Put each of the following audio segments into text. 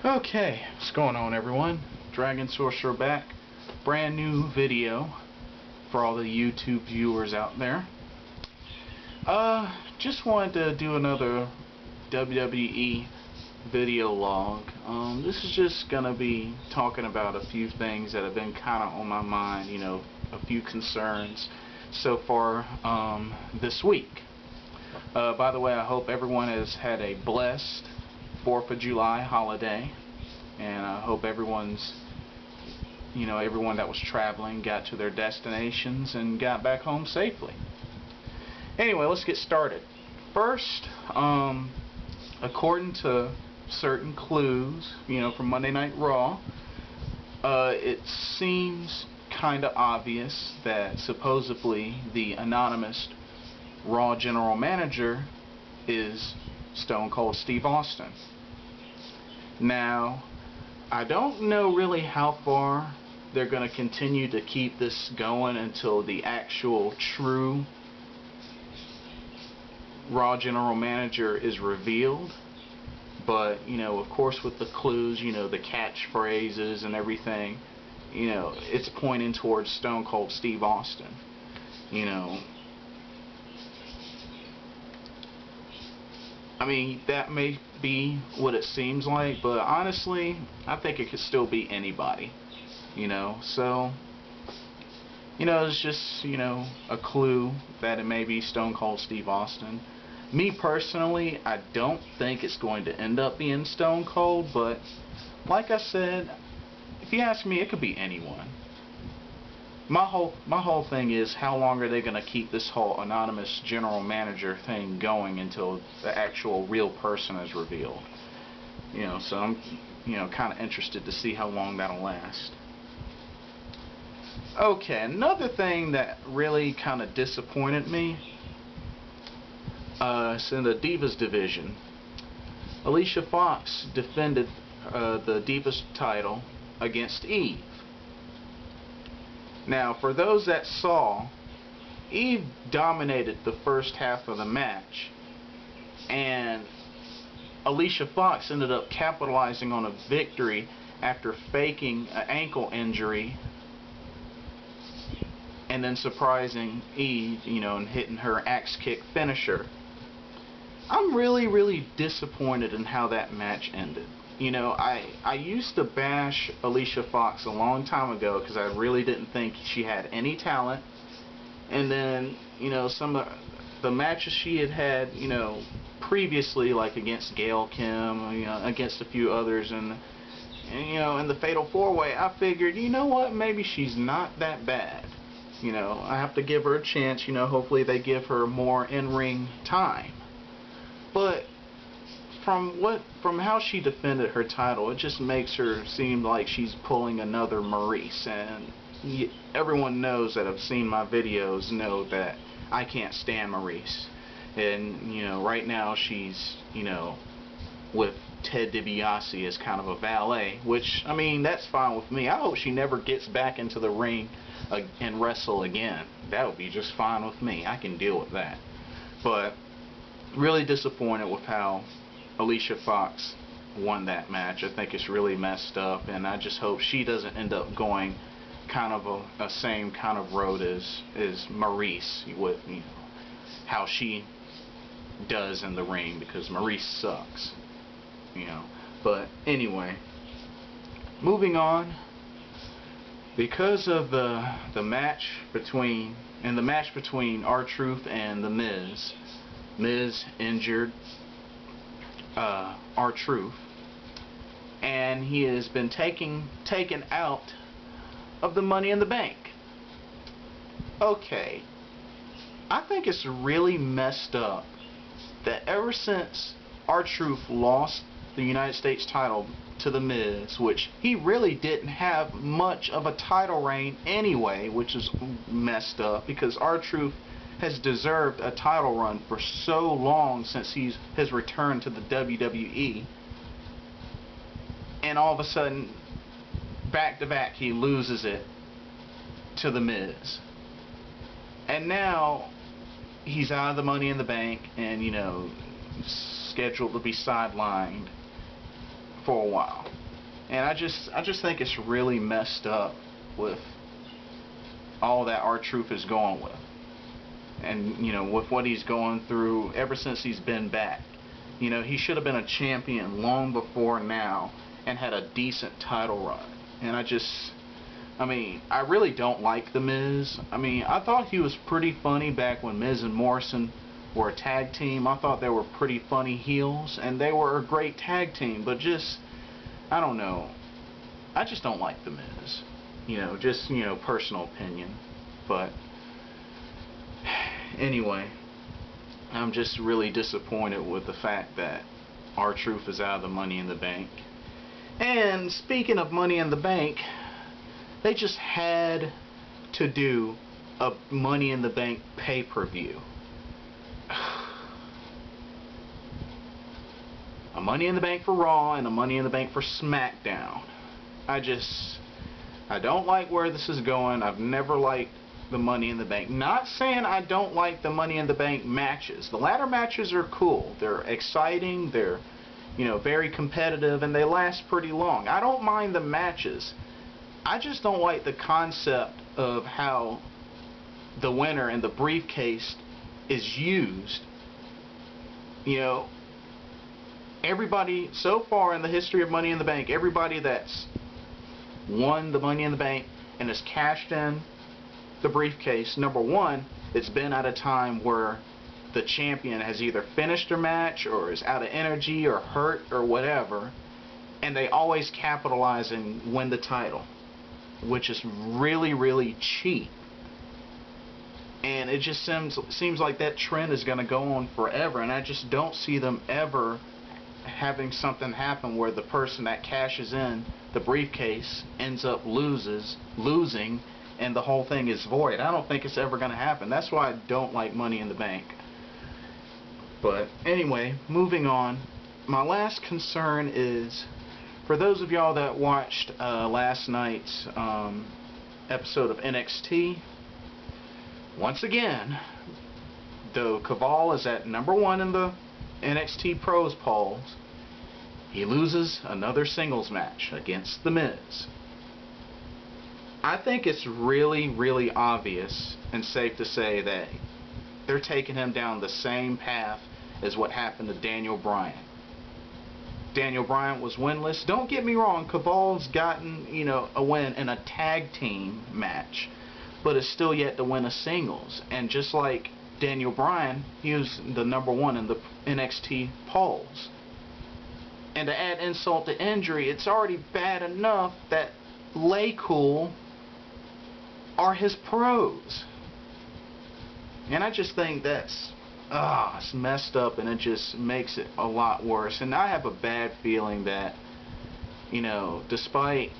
Okay, what's going on, everyone? Dragon Sorcerer back. Brand new video for all the YouTube viewers out there. Just wanted to do another WWE video log. This is just gonna be talking about a few things that have been kind of on my mind, you know, a few concerns so far this week. By the way, I hope everyone has had a blessed 4th of July holiday, and I hope everyone that was traveling got to their destinations and got back home safely. Anyway, let's get started. First, according to certain clues, from Monday Night Raw, it seems kind of obvious that supposedly the anonymous Raw general manager is Stone Cold Steve Austin. Now, I don't know really how far they're going to continue to keep this going until the actual true Raw general manager is revealed. But, of course, with the clues, the catchphrases and everything, it's pointing towards Stone Cold Steve Austin. I mean, that may be what it seems like, but honestly, I think it could still be anybody, so, it's just, a clue that it may be Stone Cold Steve Austin. Me personally, I don't think it's going to end up being Stone Cold, but like I said, if you ask me, it could be anyone. My whole thing is, how long are they going to keep this whole anonymous general manager thing going until the actual real person is revealed? So I'm, kind of interested to see how long that'll last. Okay, another thing that really kind of disappointed me is in the Divas division. Alicia Fox defended the Divas title against Eve. Now, for those that saw, Eve dominated the first half of the match, and Alicia Fox ended up capitalizing on a victory after faking an ankle injury and then surprising Eve, and hitting her axe kick finisher. I'm really disappointed in how that match ended. I used to bash Alicia Fox a long time ago because I really didn't think she had any talent. And then, some of the matches she had, previously, like against Gail Kim, against a few others, and in the Fatal 4-Way, I figured, what, maybe she's not that bad. I have to give her a chance, hopefully they give her more in-ring time. But from how she defended her title, it just makes her seem like she's pulling another Maryse, and everyone knows that have seen my videos know that I can't stand Maryse. And right now she's with Ted DiBiase as kind of a valet, which, I mean, that's fine with me. I hope she never gets back into the ring and wrestle again. That would be just fine with me. I can deal with that. But really disappointed with how Alicia Fox won that match. I think it's really messed up, and I just hope she doesn't end up going kind of a same kind of road as Maryse with how she does in the ring, because Maryse sucks. But anyway, moving on. Because of the match between R-Truth and The Miz. Miz injured R-Truth, and he has been taken out of the Money in the Bank. Okay, I think it's really messed up that ever since R-Truth lost the United States title to The Miz, which he really didn't have much of a title reign anyway, which is messed up because R-Truth has deserved a title run for so long since his return to the WWE, and all of a sudden, back to back, he loses it to The Miz, and now he's out of the Money in the Bank and scheduled to be sidelined for a while. And I just think it's really messed up with all that R-Truth is going with. And, you know, with what he's going through ever since he's been back. You know, he should have been a champion long before now and had a decent title run. And I mean, I really don't like The Miz. I mean, I thought he was pretty funny back when Miz and Morrison were a tag team. I thought they were pretty funny heels, and they were a great tag team, but just, I don't know. I just don't like The Miz. You know, just, you know, personal opinion. But anyway, I'm just really disappointed with the fact that R-Truth is out of the Money in the Bank. And speaking of Money in the Bank, they just had to do a Money in the Bank pay-per-view. A Money in the Bank for Raw and a Money in the Bank for SmackDown. I don't like where this is going. I've never liked the Money in the Bank. Not saying I don't like the Money in the Bank matches. The ladder matches are cool. They're exciting. They're, you know, very competitive, and they last pretty long. I don't mind the matches. I just don't like the concept of how the winner and the briefcase is used. You know, everybody so far in the history of Money in the Bank, everybody that's won the Money in the Bank and has cashed in the briefcase, number one, it's been at a time where the champion has either finished their match or is out of energy or hurt or whatever, and they always capitalize and win the title, which is really, really cheap. And it just seems like that trend is going to go on forever, and I just don't see them ever having something happen where the person that cashes in the briefcase ends up losing, and the whole thing is void. I don't think it's ever going to happen. That's why I don't like Money in the Bank. But anyway, moving on. My last concern is, for those of y'all that watched last night's episode of NXT, once again, though Kaval is at #1 in the NXT Pros polls, he loses another singles match against The Miz. I think it's really, really obvious and safe to say that they're taking him down the same path as what happened to Daniel Bryan. Daniel Bryan was winless. Don't get me wrong, Kaval's gotten, you know, a win in a tag team match, but is still yet to win a singles. And just like Daniel Bryan, he was the #1 in the NXT polls. And to add insult to injury, it's already bad enough that LayCool are his pros. And I just think that's it's messed up, and it just makes it a lot worse. And I have a bad feeling that, you know, despite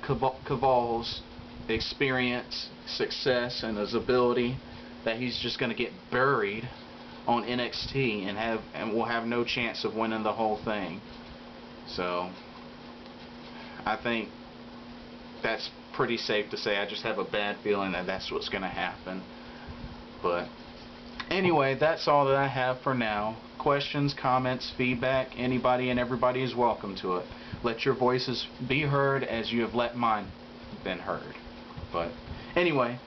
Kaval's experience, success, and his ability, that he's just going to get buried on NXT and will have no chance of winning the whole thing. So I think that's pretty safe to say. I just have a bad feeling that that's what's going to happen. But anyway, that's all that I have for now. Questions, comments, feedback, anybody and everybody is welcome to it. Let your voices be heard as you have let mine been heard. But anyway,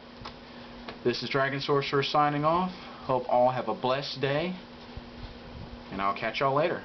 this is Dragon Sorcerer signing off. Hope all have a blessed day, and I'll catch y'all later.